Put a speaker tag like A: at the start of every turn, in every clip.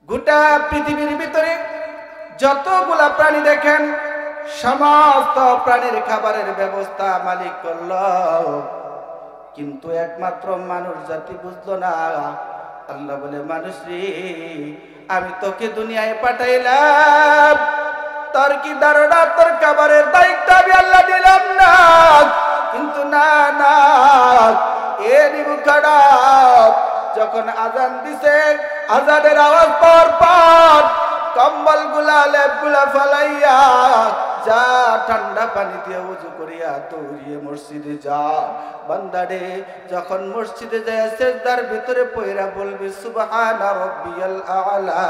A: গোটা পৃথিবীর ভিতরে যতগুলা প্রাণী দেখেন সমস্ত প্রাণীর খাবারের ব্যবস্থা মালিক করল, কিন্তু একমাত্র মানুষ জাতি বুঝলো না। আল্লাহ বলে, মানুষ রে, আমি তোকে দুনিয়ায় পাঠাইলাম, তোর কি ধারণা তোর খাবারের দায়িত্ব আমি আল্লাহ দিলাম না? কিন্তু না না, এ নিবু খারাপ। যখন আজান দিছে, আজানের আওয়াজ পর পর কম্বল গুলা লেপ গুলা ফালাইয়া যা ঠান্ডা পানি দিয়ে উজু করিয়া দৌড়িয়ে মসজিদে যা। বান্দারে, যখন মসজিদে যায় সেজদার ভিতরে পয়রা বলবি সুবহানা রাব্বিয়াল আ'লা।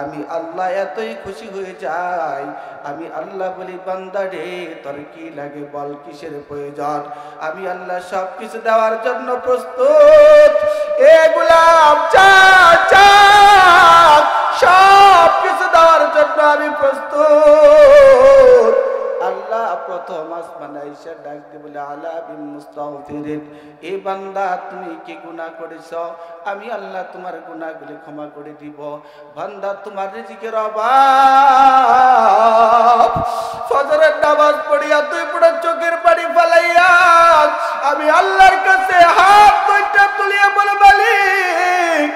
A: আমি আল্লাহ এতই খুশি হয়ে যাই, আমি আল্লাহ বলি, বান্দারে তোর কি লাগে বল, কিসের প্রয়োজন? আমি আল্লাহ সব কিছু দেওয়ার জন্য প্রস্তুত। এগুলাম চা চা সব কিছু দেওয়ার জন্য আমি প্রস্তুত। আল্লাহ প্রথম আসমানে আইসা ডাক দিয়ে বলে, আলা বিল মুস্তাগফিরিন, এ বান্দা তুমি কি গুনাহ করেছো? আমি আল্লাহ তোমার গুনাহগুলি ক্ষমা করে দিব। বান্দা, তোমার রিজিকের অভাব। ফজরের নামাজ পড়িয়া তুই পুরো চোখের পানি ফেলাইয়া আমি আল্লাহর কাছে হাত দুইটা তুলিয়া বলে, মালিক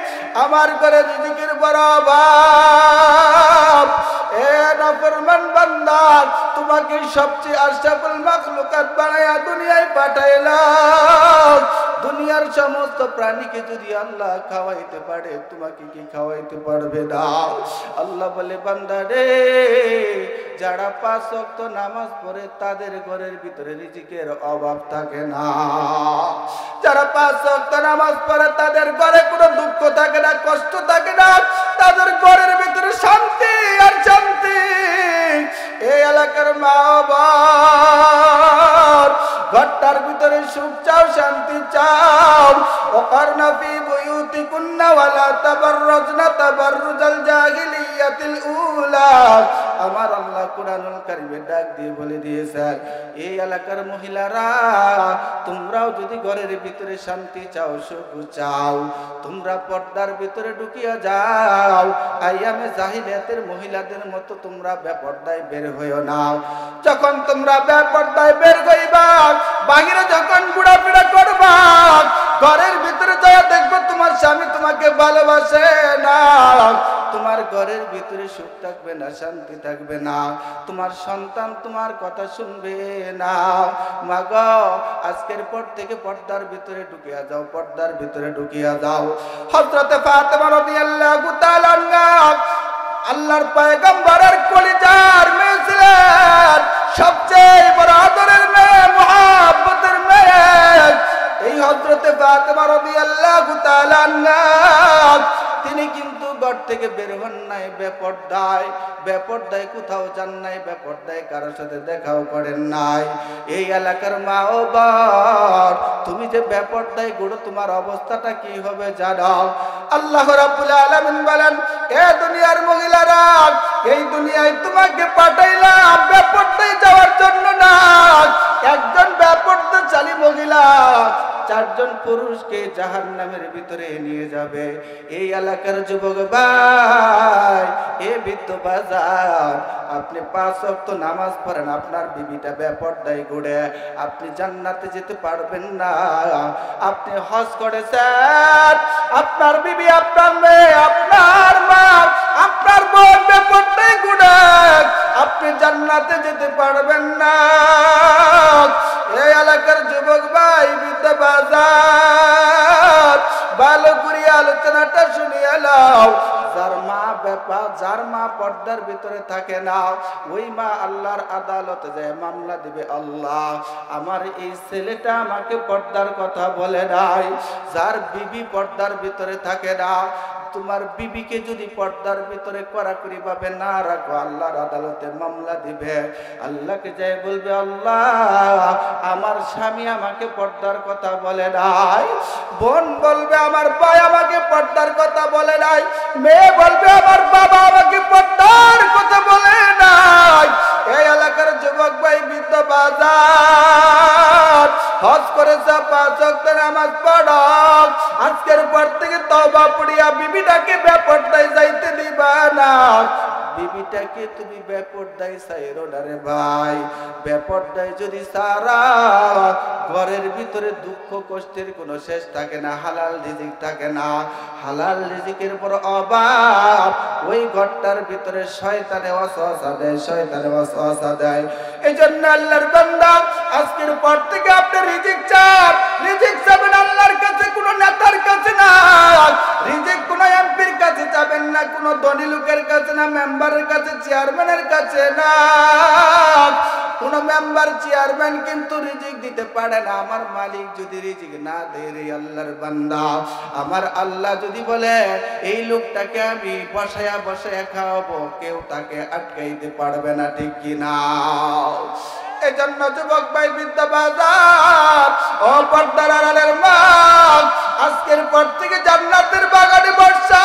A: আমার ঘরে রিজিকের বড় অভাব। এ নাফরমান বান্দা, তোমাকে সবচেয়ে আশরাফুল মাখলুকাত বানায়া দুনিয়ায় পাঠাইলাম। দুনিয়ার সমস্ত প্রাণীকে যদি আল্লাহ খাওয়াইতে পারে, তোমাকে কি খাওয়াইতে পারবে না? আল্লাহ বলে, বান্দা রে, যারা 5 ওয়াক্ত নামাজ পড়ে তাদের ঘরের ভিতরে রিজিকের অভাব থাকে না। যারা 5 ওয়াক্ত নামাজ পড়ে তাদের ঘরে কোনো দুঃখ থাকে না, কষ্ট থাকে না, তাদের ঘরের ভিতরে শান্তি আর শান্তি। এই এলাকার মা বাবা, ঘরটার ভিতরে সুখ চাও, শান্তি চাও। ওয়াকারনা ফি বুয়ুতিকুন্না ওয়ালা তাবাররাজনা তাবাররুজাল জাহিলিয়াতিল উলা। আমার আল্লাহ কুরআনুল কারীমে ডাক দিয়ে বলে দিয়েছেন, এই এলাকার মহিলারা, তোমরাও যদি ঘরের ভিতরে শান্তি চাও, সুখ চাও, তোমরা পর্দার ভিতরে ঢুকিয়া যাও। আইয়ামে জাহিলিয়াতের মহিলাদের মতো তোমরা বেপর্দায় বের হইও না। যখন তোমরা বেপর্দায় বের হইবা, বাহিরে যখন ঘোরাফেরা করবা, ঘরের ভিতরে যা দেখবো তোমার স্বামী তোমাকে ভালোবাসে না, তোমার ঘরের ভিতরে সুখ থাকবে না, শান্তি থাকবে না, তোমার সন্তান তোমার কথা শুনবে না। মাগো, আজকের পর থেকে পর্দার ভিতরে ঢুকিয়া যাও, পর্দার ভিতরে ঢুকিয়া যাও। হযরতে ফাতেমা রাদিয়াল্লাহু তাআলা আনহা আল্লাহর পয়গম্বরের কলিজার মেয়ে ছিলেন, সবচেয়ে বড় আদরের মেয়ে, মুহাব্বতের মেয়ে। এই হযরতে ফাতেমা রাদিয়াল্লাহু তাআলা আনহা, তিনি কিন্তু ঘর থেকে বের হন নাই বেপর্দায়। বেপর্দায় কোথাও যান নাই, বেপর্দায় কারোর সাথে দেখাও করেন নাই। এই এলাকার মা ও বোন, তুমি যে বেপর্দায় ঘুরো, তোমার অবস্থাটা কি হবে জানো? আল্লাহ রাব্বুল আলামিন বলেন, এ দুনিয়ার মহিলারা, এই দুনিয়ায় তোমাকে পাঠাইলাম বেপর্দায় যাওয়ার জন্য না। একজন বেপর্দাশালী মহিলা 4 জন পুরুষকে জাহান্নামের ভিতরে নিয়ে যাবে। এই এলাকার যুবক ভাই, এ বৃদ্ধ বাজার, আপনি 5 ওয়াক্ত নামাজ পড়েন, আপনার বিবিটা বেপর্দায় ঘুরে, আপনি জান্নাতে যেতে পারবেন না। আপনি হজ করেছেন, আপনার বিবি, আপনার মেয়ে, আপনার মা, আপনার বোন বেপর্দায় ঘুরে, আপনি জান্নাতে যেতে পারবেন না। এই এলাকার যুবক ভাই, বৃদ্ধ বাজার, ভালো করে আলোচনাটা শুনিয়ে নাও। যার মা পর্দার ভিতরে থাকে না, ওই মা আল্লাহর আদালতে যায় মামলা দিবে, আল্লাহ আমার এই ছেলেটা আমাকে পর্দার কথা বলে নাই। যার বিবি পর্দার ভিতরে থাকে না, তোমার বিবিকে যদি পর্দার ভিতরে কড়াকড়ি ভাবে না রাখো, আল্লাহর আদালতে মামলা দিবে। আল্লাহকে যাই বলবে, আল্লাহ আমার স্বামী আমাকে পর্দার কথা বলে নাই। বোন বলবে, আমার ভাই আমাকে পর্দার কথা বলে নাই। মেয়ে বলবে, আমার বাবা আমাকে পর্দার কথা বলে নাই। এই এলাকার যুবক ভাই, বৃদ্ধ বাজার, হজ করেছে, 5 ওয়াক্ত নামাজ পড়ো, আজকের পর থেকে তওবা পড়িয়া বিবিটাকে বেপর্দায় যাইতে বিবিটাকে তুমি বেপরদায় ছাইরো না রে ভাই। বেপরদায় যদি সারা ঘরের ভিতরে দুঃখ কষ্টের কোনো শেষ থাকে না, হালাল রিজিক থাকে না। হালাল রিজিকের পর অভাব, ওই ঘরটার ভিতরে শয়তানে ওয়াসওয়াসা দেয়, শয়তানে ওয়াসওয়াসা দেয়। এই জন্য আল্লাহর বান্দা, আজকের পর থেকে আপনি রিজিক চান, রিজিক চাবেন আল্লাহর কাছে, কোনো নেতার কাছে না। রিজিক কোনো এমপির কাছে যাবেন না, কোনো ধনী লোকের কাছে না, মেম্বারের কাছে, চেয়ারম্যানের কাছে না। কোন মেম্বার চেয়ারম্যান কিন্তু রিজিক দিতে পারে না। আমার মালিক যদি রিজিক না দেয় রে আল্লাহর বান্দা, আমার আল্লাহ যদি বলে এই লোকটাকে আমি বসায়া বসায়া খাওয়াবো, কেউ তাকে আটকাইতে পারবে না, ঠিক কিনা? এই জন্য যুবক ভাই, বিদ্যা বাজার, ও পর্দার আড়ালের মা, আজকের পর থেকে জান্নাতের বাগানে বর্ষা,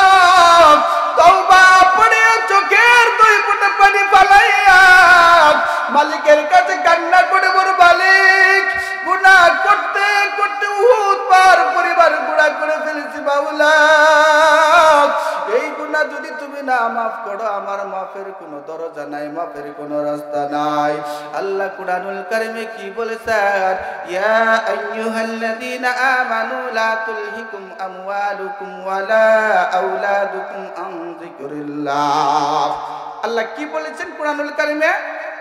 A: তওবা পড়িয়া চোখের দুই ফোঁটা পানি ফালাইয়া মালিকের কাছে কান্না করে বড় মালিক, গুনাহ করতে করতে উহুদ পার পরিবার গুনাহ করে ফেলেছি বাউলা। এই গুনাহ যদি তুমি না মাফ করো, আমার মাফের কোনো দরজা নাই, মাফের কোনো রাস্তা নাই। আল্লাহ কুরআনুল কারীমে কি বলেছেন? ইয়া আইয়ুহাল্লাযীনা আমানু লা তুলহিকুম আমওয়ালুকুম ওয়ালা আওলাদুকুম আন যিকরিল্লাহ। আল্লাহ কি বলেছেন কুরআনুল কারীমে?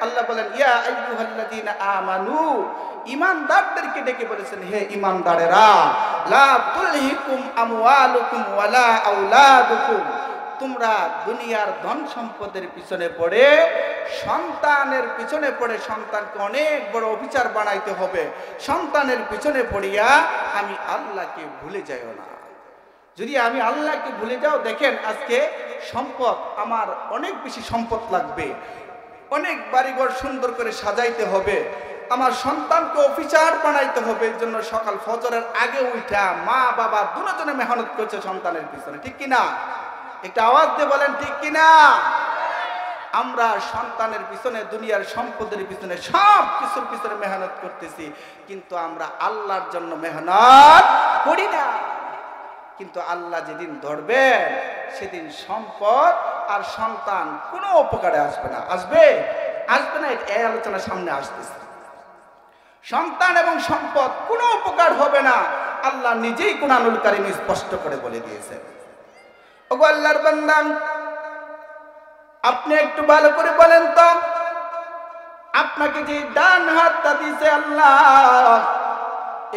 A: আল্লাহ বলেন ইয়া আইয়ুহাল্লাযীনা আমানু, ঈমানদারদেরকে ডেকে বলেছেন, হে ঈমানদারেরা, লা তুলহিকুম আমওয়ালুকুম ওয়ালা আওলাদুকুম, তোমরা দুনিয়ার ধন সম্পদের পিছনে পড়ে, সন্তানের পিছনে পড়ে, সন্তানকে অনেক বড় অফিসার বানাইতে হবে, সন্তানের পিছনে পড়িয়া আমি আল্লাহকে ভুলে যাইও না। যদি আমি আল্লাহকে ভুলে যাও, দেখেন আজকে সম্পদ, আমার অনেক বেশি সম্পদ লাগবে, অনেক বাড়িঘর সুন্দর করে সাজাইতে হবে, আমার সন্তানকে অফিসার বানাইতে হবে। এর জন্য সকাল ফজরের আগে উঠা মা বাবা দুজনে মেহনত করছে সন্তানের পিছনে, ঠিক কিনা? একটা আওয়াজ দিয়ে বলেন ঠিক কিনা? আমরা সন্তানের পিছনে, দুনিয়ার সম্পদের পিছনে, সব কিছুর পিছনে মেহনত করতেছি, কিন্তু আমরা আল্লাহর জন্য মেহনত করি না। কিন্তু আল্লাহ যেদিন ধরবেন, সেদিন সম্পদ আর সন্তান কোনো উপকারে আসবে না। আসবে? আসবে না। এই আলোচনা সামনে আসতেছে। সন্তান এবং সম্পদ কোনো উপকার হবে না, আল্লাহ নিজেই কুরআনুল কারীমে স্পষ্ট করে বলে দিয়েছেন। ওগো আল্লাহর বান্দা, আপনি একটু ভালো করে বলেন তো, আপনাকে যে ডান হাতটা দিয়েছে আল্লাহ,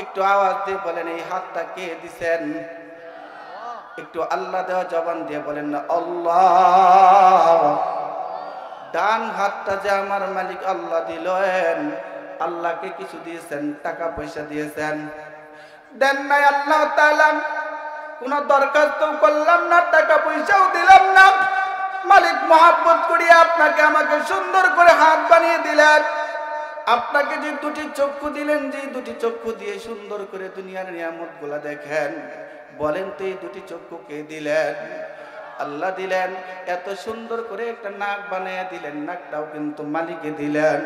A: একটু আওয়াজ দিয়ে বলেন এই হাতটা কে দিয়েছেন? একটু আল্লাহ দেওয়া জবান দিয়ে বলেন না আল্লাহ। ডান হাতটা যে আমার মালিক আল্লাহ দিলেন, আল্লাহকে কিছু দিয়েছেন, টাকা পয়সা দিয়েছেন? দেন নাই আল্লাহ তাআলা। কোন দরখাস্ত করলাম না, টাকা পয়সাও দিলাম না, মালিক মহব্বত করিয়া আপনাকে আমাকে সুন্দর করে হাত বানিয়ে দিলেন। আপনাকে যে দুটি চক্ষু দিলেন, যে দুটি চক্ষু দিয়ে সুন্দর করে দুনিয়ার নিয়ামত গুলা দেখেন, বলেন তো এই দুটি চক্ষু কে দিলেন? আল্লাহ দিলেন। এত সুন্দর করে একটা নাক বানিয়ে দিলেন, নাকটাও কিন্তু মালিকে দিলেন।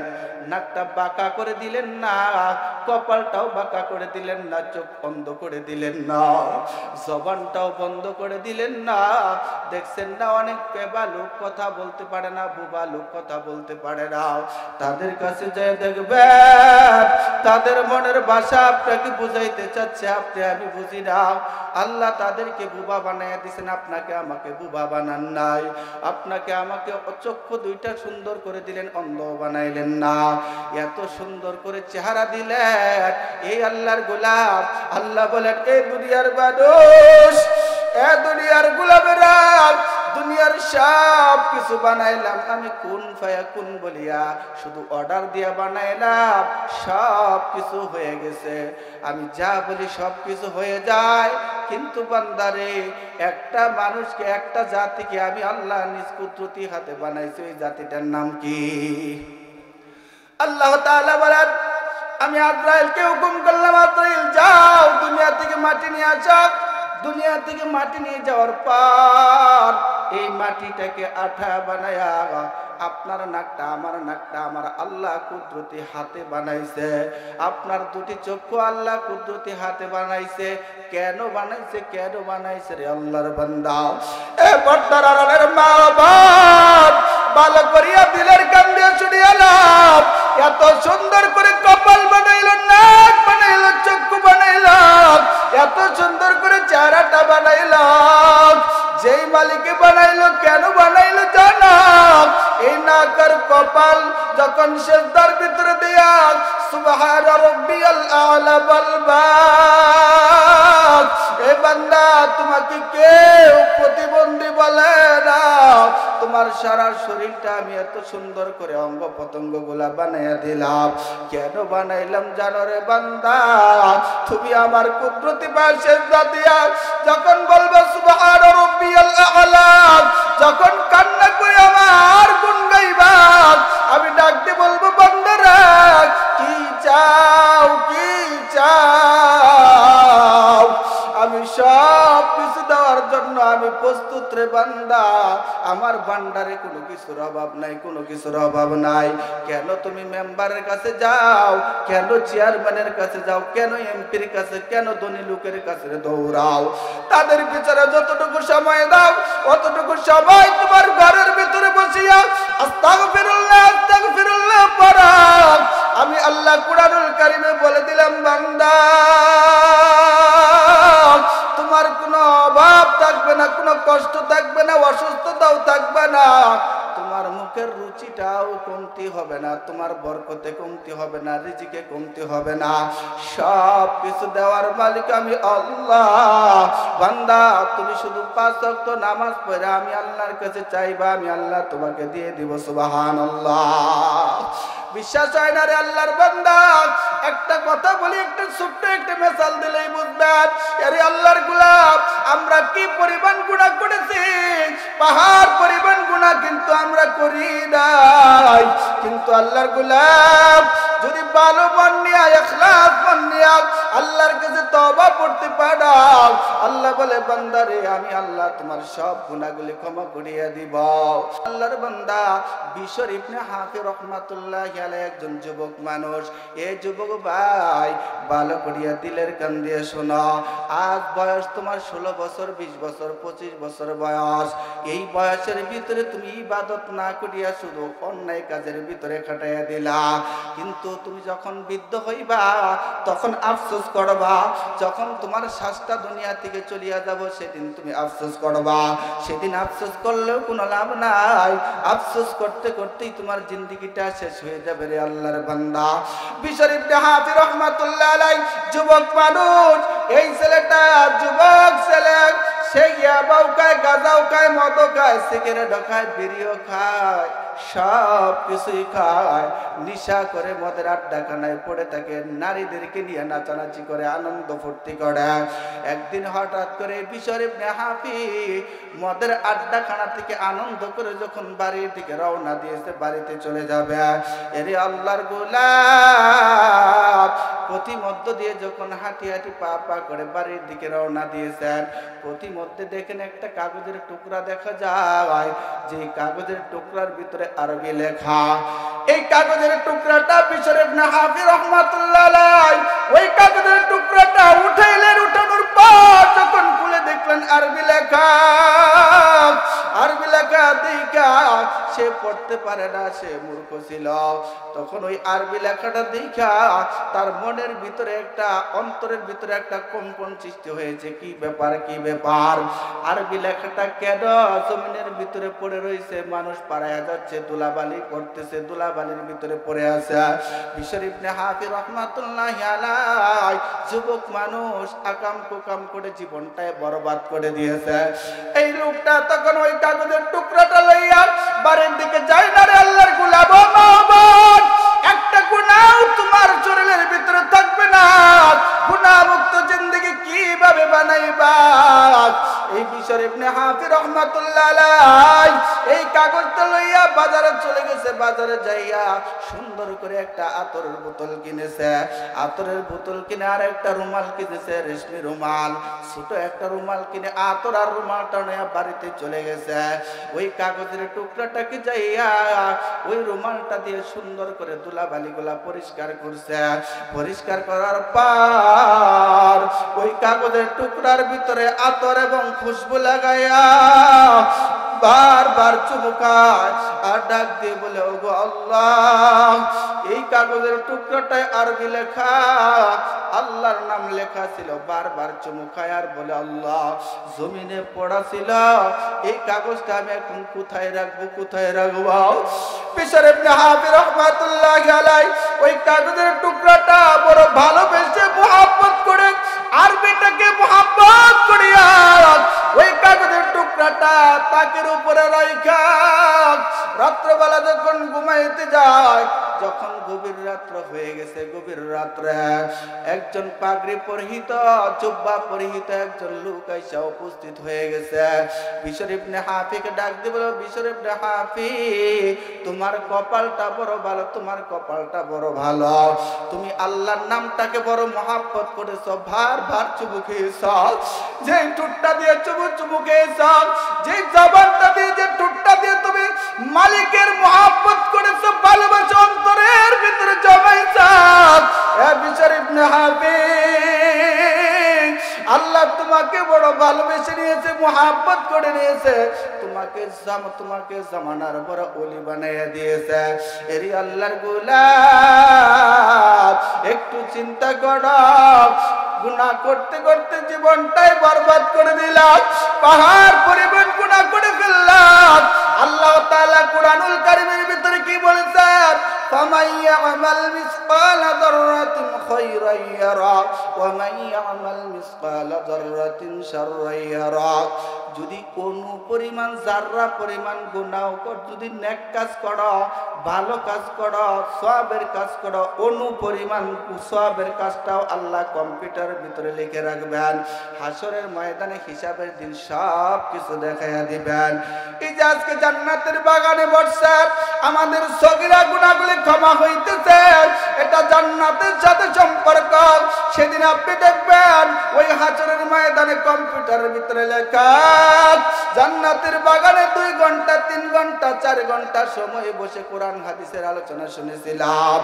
A: নাকটা বাঁকা করে দিলেন না, কপালটাও বাঁকা করে দিলেন না, চোখ বন্ধ করে দিলেন না, জবানটাও বন্ধ করে দিলেন না। দেখছেন না, অনেক পেবা লোক কথা বলতে পারে না, বুবা লোক কথা বলতে পারে না। তাদের কাছে যেয়ে দেখবেন, তাদের মনের ভাষা আপনাকে বুঝাইতে চাচ্ছে, আপনি আমি বুঝি না। আল্লাহ তাদেরকে বুবা বানাইয়া দিয়েছেন, আপনাকে আমাকে বুবা বানান নাই। আপনাকে আমাকে চক্ষু দুইটা সুন্দর করে দিলেন, অন্ধ বানাইলেন না। এত সুন্দর করে চেহারা দিলেন এই আল্লাহর গোলাম। আল্লাহ বলেন এই দুনিয়ার মানুষ, এ দুনিয়ার গোলামেরা, দুনিয়ার সব কিছু বানাইলাম আমি কুন ফায়াকুন বলিয়া, শুধু অর্ডার দিয়া বানাইলাম, সব কিছু হয়ে গেছে। আমি যা বলি সব কিছু হয়ে যায়। কিন্তু বান্দারে, একটা মানুষকে, একটা জাতিকে আমি আল্লাহ নিজ কুদরতি হাতে বানাইছি। ওই জাতিটার নাম কি? আল্লাহ তাআলা বলেন আমি আজরাইলকে হুকুম করলাম, আজরাইল যাও দুনিয়া থেকে মাটি নিয়ে আসো। দুনিয়া থেকে মাটি নিয়ে যাওয়ার পর এই মাটিটাকে আঠা বানায়া আপনার নাকটা আমার আল্লাহ কুদরতি হাতে বানাইছে, আপনার দুটি চক্ষু আল্লাহ কুদরতি হাতে বানাইছে। কেন বানাইছে রে আল্লাহর বান্দা? এ পর্দার আড়ালের মা বাপ, ভালো করিয়া দিলের কান দিয়ে শুনিয়ালাম, এত সুন্দর করে কপাল বানাইলো, নাক বানাইলো, চক্ষু বানাইলাম, এত সুন্দর করে চেহারাটা বানাইলাম। যেই মালিকে বানাইলো, কেন বানাইলো জানো? এই নাক আর কপাল যখন সিজদার ভিতরে দিয়া সুবহান রাব্বিয়াল আ'লা বলবা, এ বান্দা তোমাকে কেউ প্রতিবন্ধী বলে না। তোমার সারা শরীরটা আমি এত সুন্দর করে অঙ্গ প্রত্যঙ্গ গুলা বানাইয়া দিলাম। কেন বানাইলাম জানো রে বান্দা? তুমি আমার কুদরতি পায়ে সিজদা দিয়া যখন বলবে সুবহান রাব্বিয়াল আ'লা, যখন কান্না করে আমার গুণ গাইবা, আমি ডাক দিয়ে বলবো বান্দারা কি চাও, কি চাও? আমি সব কিছু দেওয়ার জন্য আমি প্রস্তুত রে বান্দা। আমার ভান্ডারে কোনো কিছুর অভাব নাই, কোনো কিছুর অভাব নাই। কেন তুমি মেম্বারের কাছে যাও, কেন চেয়ারম্যানের কাছে যাও, কেন এমপির কাছে, কেন ধনী লোকের কাছে দৌড়াও? তাদের পিছনে যতটুকু সময় দাও, অতটুকু সময় তোমার ঘরের ভিতরে বসিয়া আস্তাগফিরুল্লাহ আস্তাগফিরুল্লাহ পড়া। আমি আল্লাহ কুরআনুল কারীমে বলে দিলাম বান্দা, তোমার কোনো অভাব থাকবে না, কোনো কষ্ট থাকবে না, অসুস্থতাও থাকবে না, তোমার মুখের রুচিটাও কমতি হবে না, তোমার বরকতে কমতি হবে না, রিজিকে কমতি হবে না। সব কিছু দেওয়ার মালিক আমি আল্লাহ। বান্দা তুমি শুধু 5 ওয়াক্ত নামাজ পড়ে আমি আল্লাহর কাছে চাইবা, আমি আল্লাহ তোমাকে দিয়ে দিব। সুবহানাল্লাহ। বিশ্বাস হয় না রে আল্লাহর বান্দা? একটা কথা বলি, একটা ছোট্ট একটা মিসাল দিলেই বুঝবেন। আরে আল্লাহর গোলাম, আমরা কি পরিমাণ গুনাহ করেছি, পাহাড় পরিমাণ গুনাহ কিন্তু আমরা করি নাই। কিন্তু আল্লাহর গোলাম যদি ভালো মন নিয়ে, ইখলাস মন নিয়ে আল্লাহর কাছে তওবা করতে পারো, আল্লাহ বলে বান্দারে আমি আল্লাহ তোমার সব গুনাহগুলি ক্ষমা করিয়া দিব। আল্লাহর বান্দা বিশর ইবনে হাফিজ রাহমাতুল্লাহি আলাইহি একজন যুবক মানুষ। এই যুবক ভাই ভালো করিয়া দিলের কান দিয়ে শোনো, আজ বয়স তোমার 16 বছর, 20 বছর, 25 বছর বয়স। এই বয়সের ভিতরে তুমি ইবাদত না করিয়া শুধু অন্যায় কাজের ভিতরে কাটাইয়া দিলা। কিন্তু তুমি যখন বৃদ্ধ হইবা তখন আফসোস করবা। যখন তোমার শ্বাসটা দুনিয়া থেকে চলিয়া যাব সেদিন তুমি আফসোস করবা। সেদিন আফসোস করলেও কোনো লাভ নাই, আফসোস করতে করতেই তোমার জিন্দেগিটা শেষ হয়ে যাবে রে আল্লাহর বান্দা। বিশর ইবনে হাফিজ রাহমাতুল্লাহ আলাইহি যুবক মানুষ। এই ছেলেটা যুবক ছেলে, সে ইয়াবাও খায়, গাঁজাও খায়, মদও খায়, সিগারেটও খায়, বিড়িও খায়, সব কিছুই খায়, নিশা করে মদের আড্ডাখানায় পড়ে থাকে, নারীদেরকে নিয়ে নাচানাচি করে, আনন্দ ফুর্তি করে। একদিন হঠাৎ করে বিশর ইবনে হাফিজ মদের আড্ডাখানা থেকে আনন্দ করে যখন বাড়ির দিকে রওনা দিয়েছে, বাড়িতে চলে যাবে, এরে আল্লাহর গোলাম প্রতিমধ্য দিয়ে যখন হাঁটি হাঁটি পা পা করে বাড়ির দিকে রওনা দিয়েছেন, প্রতিমধ্যে দেখেন একটা কাগজের টুকরা দেখা যায়, যে কাগজের টুকরার ভিতরে আরবি লেখা। এই কাগজের টুকরাটা বিশর ইবনে হাফিজ রাহমাতুল্লাহ আলাইহি ওই কাগজের টুকরাটা উঠাইলেন, উঠানোর পর যখন খুলে দেখলেন আরবি লেখা। আরবি লেখা দেখা সে পড়তে পারে না, সে মূর্খ ছিল। তখন ওই আরবি লেখাটা দেখা তার মনের ভিতরে একটা, অন্তরের ভিতরে একটা কম্পন সৃষ্টি হয়েছে। কি ব্যাপার, কি ব্যাপার? আরবি লেখাটা কেন জমিনের ভিতরে পড়ে রয়েছে? মানুষ পাড়ায় যাচ্ছে, ধুলাবালি করতেছে, ধুলাবালির ভিতরে পড়ে আছে। বিশর ইবনে হাফিজ রাহমাতুল্লাহি আলাইহি যুবক মানুষ আকাম কুকাম করে জীবনটায় বরবাদ করে দিয়েছে। এই লোকটা তখন ওই কাগজের টুকরাটা লইয়া বাড়ির দিকে যায় না রে আল্লাহর গোলাম। একটা গুনাহ তোমার শরীরের ভিতরে থাকবে না, গুনাহ মুক্ত জিন্দেগি কিভাবে বানাইবা? এই বিশর ইবনে হাফিজ রহমাতুল্লাহ আলাইহি এই কাগজটা লইয়া বাজারে চলে গেছে। বাজারে যাইয়া সুন্দর করে একটা আতরের বোতল কিনেছে। আতরের বোতল কিনে আর একটা রুমাল কিনেছে, রেশমি রুমাল, ছোট একটা রুমাল কিনে আতর আর রুমালটা নিয়ে বাড়িতে চলে গেছে। ওই কাগজের টুকরাটাকে যাইয়া ওই রুমালটা দিয়ে সুন্দর করে ধুলাবালিগুলা পরিষ্কার করছে। পরিষ্কার করার পর ওই কাগজের টুকরার ভিতরে আতর এবং খুশবু লাগাইয়া বারবার চুমুকায় আর ডাক দিয়ে বলে, ওগো আল্লাহ, এই কাগজের টুকরাটায় আরবি লেখা, আল্লাহর নাম লেখা ছিল। বারবার চুমুকায় আর বলে, আল্লাহ, জমিনে পড়া ছিল, এই কাগজটা আমি এখন কোথায় রাখবো, কোথায় রাখবো? বিশর ইবনে হাফি রাহমাতুল্লাহি আলাইহি ওই কাগজের টুকরাটা বড় ভালোবেসে মুহাব্বত করে আরবিটাকে মুহাব্বত করিয়া ওই কাগজের টুকরাটা তাকের উপরে রাইখা রাত্রবেলা যখন ঘুমাইতে যায়, যখন গভীর রাত্র হয়ে গেছে, গভীর রাত্রে একজন পাগড়ি পরিহিত, জুব্বা পরিহিত একজন লোক আইসা উপস্থিত হয়ে গেছে। বিশর ইবনে হাফিকে ডাক দিয়ে বলে, বিশর ইবনে হাফি, তোমার কপালটা বড় ভালো, তোমার কপালটা বড় ভালো, তুমি আল্লাহর নামটাকে বড় মহাব্বত করেছো, ভার ভার চুমু খেয়েছ, যে টুটটা দিয়ে চুমু চুমু খেয়েছ, যে জবানটা দিয়ে, যে টুটটা দিয়ে তুমি মালিকের মহাব্বত করেছো, ভালোবাসা অন্তরের ভিতরে জমাইছ। বিশর ইবনে হাফি, আল্লাহ তোমাকে বড় ভালোবেসে নিয়েছে, মহাব্বত করে নিয়েছে, তোমাকে জামানার বড় ওলি বানাইয়া দিয়েছে। এরি আল্লাহর গোলাম, একটু চিন্তা করো, গুনাহ করতে করতে জীবনটাই বরবাদ করে দিলাম, পাহাড় পরিমাণ গুনাহ করে ফেললাম। আল্লাহ তাআলা কুরআনুল কারীমের ভিতরে কি বলেছেন? فَمَن يَعْمَلْ مِثْقَالَ ذَرَّةٍ خَيْرًا يَرَهُ وَمَن يَعْمَلْ مِثْقَالَ ذَرَّةٍ شَرًّا يَرَهُ। যদি কোনো পরিমাণ জাররা পরিমাণ গুনাহ কর, যদি নেক কাজ করো, ভালো কাজ করো, সওয়াবের কাজ করো, অনু পরিমাণ সওয়াবের কাজটাও আল্লাহ কম্পিউটারের ভিতরে লিখে রাখবেন। হাসরের ময়দানে হিসাবের দিন সব কিছু দেখাইয়া দিবেন। এই যে আজকে জান্নাতের বাগানে বসে আমাদের সগীরা গুনাহগুলি ক্ষমা হইতেছে, এটা জান্নাতের সাথে সম্পর্ক। সেদিন আপনি দেখবেন ওই হাসরের ময়দানে কম্পিউটারের ভিতরে লেখা, জান্নাতের বাগানে 2 ঘন্টা 3 ঘন্টা 4 ঘন্টা সময় বসে কোরআন হাদিসের আলোচনা শুনেছিলাম।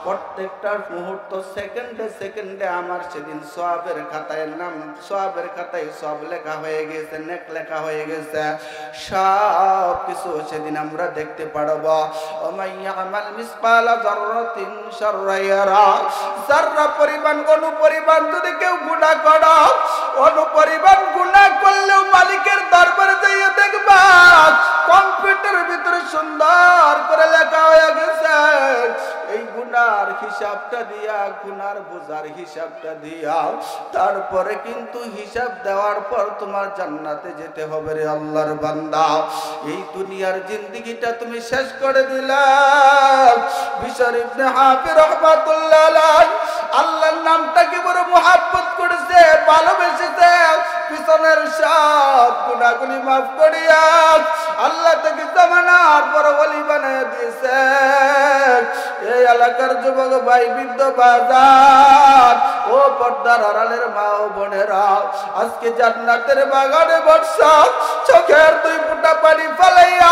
A: প্রত্যেকটা মুহূর্ত, সেকেন্ডে সেকেন্ডে আমার সেদিন সওয়াবের খাতায় নাম, সওয়াবের খাতায় সব লেখা হয়ে গেছে, নেক লেখা হয়ে গেছে, সব কিছু সেদিন আমরা দেখতে পারব। ওমাইয়ামাল মিসকালা যাররাতিন শাররা ইয়ারা, যাররা পরিমাণ অনুপরিমাণ যদি কেউ গুনাহ করে, অনুপরিমাণ গুনাহ করলেও মালিকের দরবারে যাইয়া দেখবা কম্পিউটারের ভিতরে সুন্দর করে লেখা হয়ে গেছে। এই গুনার হিসাবটা দিয়া, গুনার বোঝার হিসাবটা দিয়া, তারপরে কিন্তু হিসাব দেওয়ার পর তোমার জান্নাতে যেতে হবে রে আল্লাহর বান্দা। এই দুনিয়ার জিন্দেগিটা তুমি শেষ করে দিলা। বিশর ইবনে হাফি রাহমাতুল্লাহ আলাইহি আল্লাহর নামটাকে বড় মুহাব্বত করেছে, ভালোবেসেছে, পিছনের সব গুনাহগুলি মাফ করিয়া আল্লাহ তাকে জামানার বড় ওলি বানায় দিয়েছে। এই এলাকার যুবক ভাই, বৃদ্ধ বাজার, ও পর্দার আড়ালের মা ও বোনেরা, আজকে জান্নাতের বাগানে বসা চোখের 2 ফোঁটা পানি ফেলাইয়া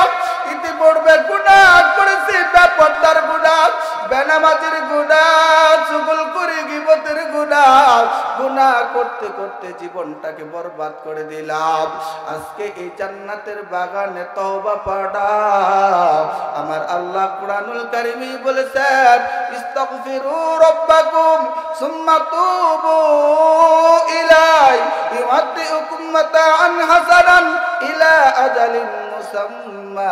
A: ইতিপূর্বে গুনাহ করেছি, বেপরদার গুনাহ, বেনামাজির গুনাহ, চুগলখড়ি গীবতের গুনাহ, গুনাহ করতে করতে জীবনটাকে বরবাদ করে দিলাম। আজকে এই জান্নাতের বাগানে তওবা পড়াও। আমার আল্লাহ কুরআনুল কারীমে বলেছেন, ইস্তাগফিরু রাব্বাকুম সুম্মা তুবু ইলাই ইউমাতিউকুম মাতাআন হাসানান ইলা আজালিন মুসাম্মা।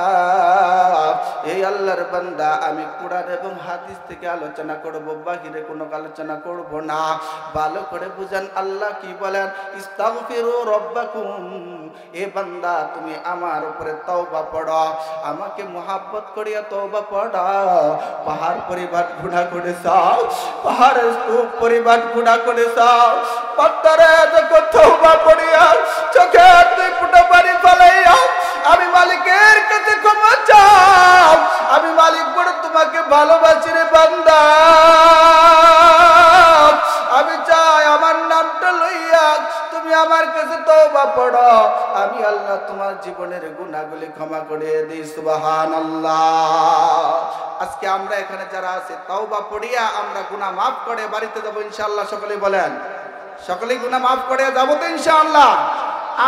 A: এই আল্লাহর বান্দা, আমি কুরআন এবং হাদিস থেকে আলোচনা করব, বাহিরে কোনো আলোচনা করব না। ভালো করে বুঝেন আল্লাহ কি বলেন, ইস্তাগফিরু রাব্বাকুম। এ বান্দা, তুমি আমার উপরে তওবা পড়ো, আমাকে মুহাব্বত করিয়া তওবা পড়ো। পাহাড় পরিবার গুনাহ করেছাও, পাহাড়ের স্তূপ পরিবার গুনাহ করেছাও, পাত্তরে যখন তওবা পড়িয়া চোখের 2 ফোঁটা পানি ফেলাইয়া আমি মালিকের কাছে ক্ষমা চাও। আমি মালিক বড় তোমাকে ভালোবাসি রে বান্দা। আমি চাই আমার নামটা লইয়া তুমি আমার কাছে তওবা পড়ো, আমি আল্লাহ তোমার জীবনের গুনাহগুলি ক্ষমা করে দিই। সুবহানাল্লাহ। আজকে আমরা এখানে যারা আছে তওবা পড়িয়া আমরা গুনাহ মাফ করে বাড়িতে যাব ইনশাআল্লাহ। সকলে বলেন, সকলে গুনাহ মাফ করে যাব তো ইনশাআল্লাহ।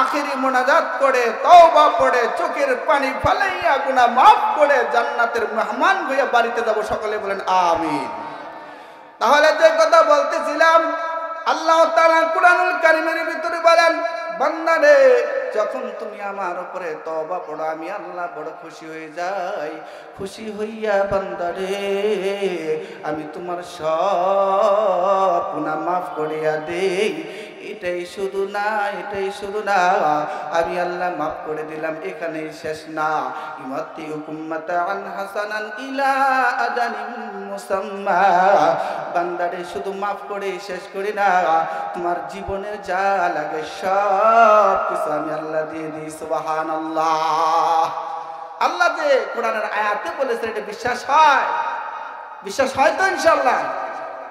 A: আখেরি মোনাজাত করে তওবা পড়ে চোখের পানি ফালাইয়া গুনাহ মাফ করে জান্নাতের মেহমান হইয়া বাড়িতে যাব। সকলে বলেন আমিন। তাহলে যে কথা বলতেছিলাম, আল্লাহ তাআলা কুরআনুল কারীমের ভিতরে বলেন, বান্দা রে যখন তুমি আমার উপরে তওবা পড়ো আমি আল্লাহ বড় খুশি হয়ে যাই। খুশি হইয়া বান্দা রে আমি তোমার সব গুনাহ মাফ করিয়া দেই। এটাই শুধু না, এটাই শুধু না, আমি আল্লাহ মাফ করে দিলাম এখানেই শেষ না। ইমাতি হুকুমাতান হাসানান ইলা আজালিম মুসাম্মা। বান্দারে শুধু মাফ করে শেষ করি না, তোমার জীবনে যা লাগে সব কিছু আমি আল্লাহ দিয়ে দিই। সুবহানাল্লাহ। আল্লাহ যে কোরআনের আয়াতে বলেছে এটা বিশ্বাস হয়? বিশ্বাস হয় তো ইনশাআল্লাহ?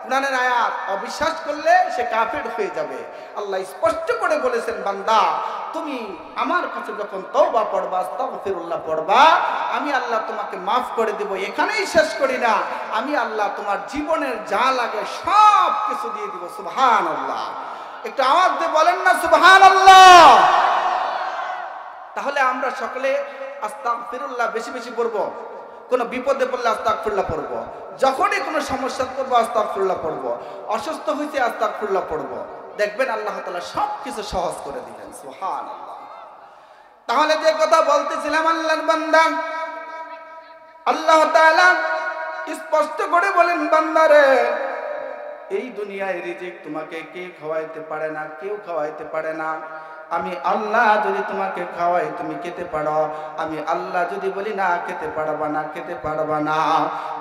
A: কোরআনের আয়াত অবিশ্বাস করলে সে কাফের হয়ে যাবে। আল্লাহ স্পষ্ট করে বলেছেন, বান্দা তুমি আমার কাছে যখন তওবা পড়বা, আস্তাগফিরুল্লাহ পড়বা, আমি আল্লাহ তোমাকে মাফ করে দেব। এখানেই শেষ করি না, আমি আল্লাহ তোমার জীবনের যা লাগে সব কিছু দিয়ে দিব। সুবহানাল্লাহ। একটু আওয়াজ দিয়ে বলেন না সুবহানাল্লাহ। তাহলে আমরা সকলে আস্তাগফিরুল্লাহ বেশি বেশি পড়বো। কোনো বিপদে পড়লে আস্তাগফিরুল্লাহ পড়বো, যখনই কোনো সমস্যা পড়বো আস্তাগফিরুল্লাহ পড়বো, অসুস্থ হইতে আস্তাগফিরুল্লাহ পড়বো, দেখবেন আল্লাহ তাআলা সবকিছু সহজ করে দিবেন। সুবহানাল্লাহ। তাহলে যে কথা বলতেছিলাম, আল্লাহর বান্দা আল্লাহ তাআলা স্পষ্ট করে বলেন, বান্দারে এই দুনিয়ায় রিজিক তোমাকে কে খাওয়াইতে পারে না, কেউ খাওয়াইতে পারে না। আমি আল্লাহ যদি তোমাকে খাওয়াই তুমি খেতে পারো, আমি আল্লাহ যদি বলি না খেতে পারবা না, খেতে পারবা না।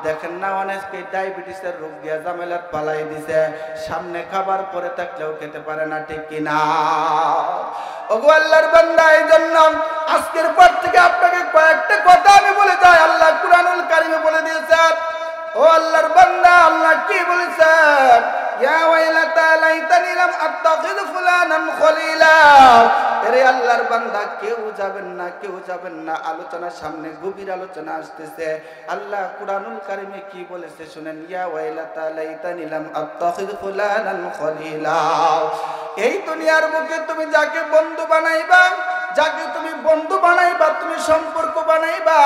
A: দেখেন না অনেককে ডায়াবেটিসের রোগ দিয়া জামেলাত পালাই দিছে, সামনে খাবার পরে থাকলেও খেতে পারে না, ঠিক কিনা? ওগো আল্লাহর বান্দা, এই জন্য আজকের পর থেকে আপনাকে কয়েকটা কথা আমি বলে যাই। আল্লাহ কুরআনুল কারীমে বলে দিয়েছেন, ও আল্লাহর বান্দা, আল্লাহ কি বলেছেন? ইয়া ওয়াইলাতা লাইতানি লাম আত্তাখিযু ফুলানান খলিলা। এরে আল্লাহর বান্দা, কেউ যাবেন না, কেউ যাবেন না। আলোচনার সামনে গভীর আলোচনা আসতেছে। আল্লাহ কুরআনুল কারীমে কি বলেছে শুনেন, ইয়া ওয়াইলাতা লাইতানি লাম আত্তাখিযু ফুলানান খলিলা। এই দুনিয়ার বুকে তুমি যাকে বন্ধু বানাইবা, যাকে তুমি বন্ধু বানাইবা, তুমি সম্পর্ক বানাইবা,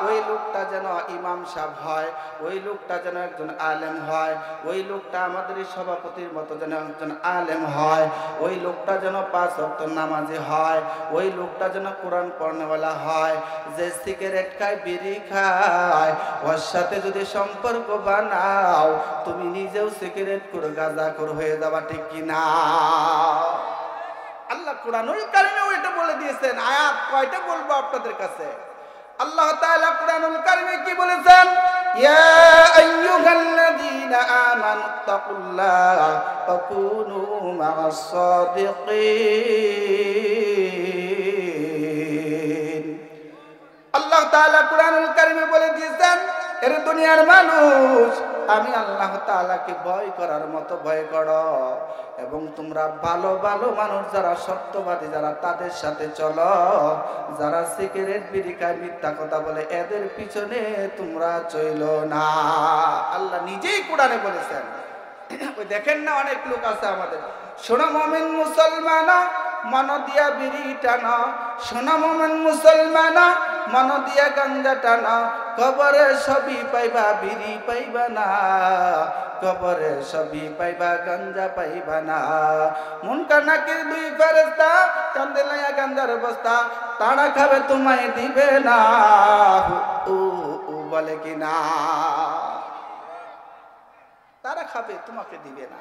A: ওই লোকটা যেন ইমাম সাহেব হয়, ওই লোকটা যেন একজন আলেম হয়, ওই লোকটা আমাদের সভাপতির মতো যেন একজন আলেম হয়, ওই লোকটা যেন 5 ওয়াক্ত নামাজি হয়, ওই লোকটা যেন কোরআন পড়নেওয়ালা হয়। যে সিগারেট খায়, বিড়ি খায়, ওর সাথে যদি সম্পর্ক বানাও তুমি নিজেও সিগারেট করে গাঁজাখোর হয়ে যাবা, ঠিক কিনা? আল্লাহ কুরআনুল কারীমে এটা বলে দিয়েছেন। আয়াত কয়টা বলবো আপনাদের কাছে? আল্লাহ তাআলা কুরআনুল কারীমে কি বলেছেন? ইয়া আইয়ুহাল্লাযীনা আমানুত্তাকুল্লাহা ফাকুনু মা'আস সাদিকিন। আল্লাহ তাআলা কুরআনুল কারীমে বলে দিয়েছেন, এর দুনিয়ার মানুষ, আমি আল্লাহ তাআলাকে ভয় করার মতো ভয় করো, এবং তোমরা ভালো ভালো মানুষ যারা সত্যবাদী যারা তাদের সাথে চলো। যারা সিগারেট বিড়ি খায়, মিথ্যা কথা বলে, এদের পিছনে তোমরা চলো না। আল্লাহ নিজেই কোরআনে বলেছেন। ওই দেখেন না অনেক লোক আছে আমাদের, শোনো মুমিন মুসলমান মন দিয়া বিড়ি টানা, শোনো মুমিন মুসলমান মন দিয়া গাঞ্জা টানা, কবরে সবই পাইবা বিড়ি পাইবা না, কবরে সবই পাইবা গাঞ্জা পাইবা না। মুনকার নাকির 2 ফেরেশতা কান্দে লাইয়া গাঞ্জার বস্তা, তারা খাবে তোমায় দিবে না। ও বলে কি না, তারা খাবে তোমাকে দিবে না।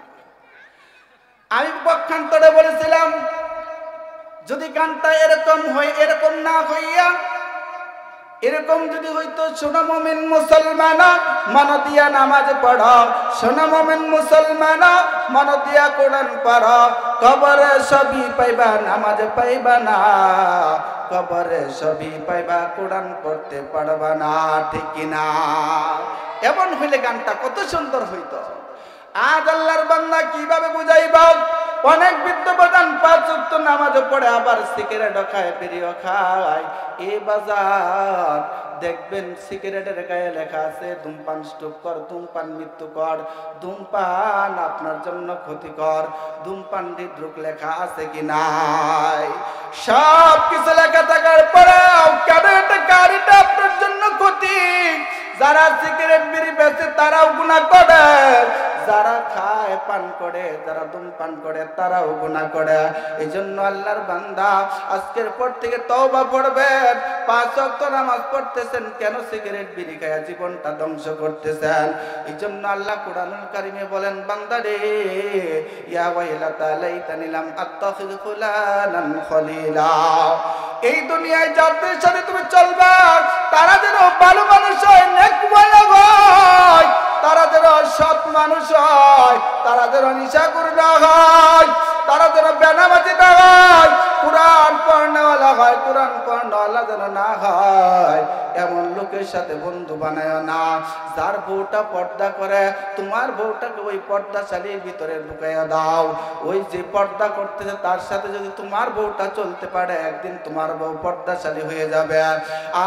A: আমি পক্ষান্তরে বলেছিলাম, যদি গানটা এরকম হয়, এরকম না হইয়া এরকম যদি হইতো, শোনো মুমিন মুসলমান মন দিয়া নামাজ পড়ো, শোনো মুমিন মুসলমান মন দিয়া কোরআন পড়ো, কবরে সবই পাইবা নামাজ পাইবা না, কবরে সবই পাইবা কোরআন পড়তে পারবা না, ঠিক কিনা? এমন হইলে গানটা কত সুন্দর হইতো। আজ আল্লাহর বান্দা কিভাবে বুঝাইবা? অনেক বৃদ্ধ প্রধান 5 ওয়াক্ত নামাজ পড়ে আবার সিগারেট খায়, বিড়িও খায়। এই বাজার দেখবেন সিগারেটের গায়ে লেখা আছে ধূমপান স্টপ কর, ধূমপান মৃত্যুকর, ধূমপান আপনার জন্য ক্ষতিকর, ধূমপান হৃদরোগ লেখা আছে কি নাই? সব কিছু লেখা থাকার পরেও কেন এটা গাড়িটা আপনার জন্য ক্ষতি? যারা সিগারেট বিড়ি বেচে তারাও গুনাহ করে, যারা খায় পান করে, যারা ধূমপান করে তারাও গুনাহ করে। এই জন্য আল্লাহর বান্দা আজকের পর থেকে তওবা পড়বেন। 5 ওয়াক্ত নামাজ পড়তেছেন কেন সিগারেট বিড়ি খায়া জীবনটা ধ্বংস করতেছেন? এই জন্য আল্লাহ কোরআনুল কারিমে বলেন, বান্দা রে ইয়া ওয়াইলাতা লাইতানি লাম আত্তাখিয ফুলানান খলিলা। এই দুনিয়ায় যাদের সাথে তুমি চলবা তারা যেন ভালো মানুষ হয়, নেকওয়ালা হয়, তারা যেন সৎ মানুষ হয়, তারা যেন নিশাখোর না হয়, তারা যেন বেনামাজি না হয়, কোরআন পড়নেওয়ালা হয়, কোরআন পড়নেওয়ালা যেন না হয়। এমন লোকের সাথে বন্ধু বানায় না। যার বউটা পর্দা করে তোমার বউটাকে ওই পর্দাশালীর ভিতরে ঢুকাইয়া দাও। ওই যে পর্দা করতেছে তার সাথে যদি তোমার বউটা চলতে পারে একদিন তোমার বউ পর্দাশালী হয়ে যাবে।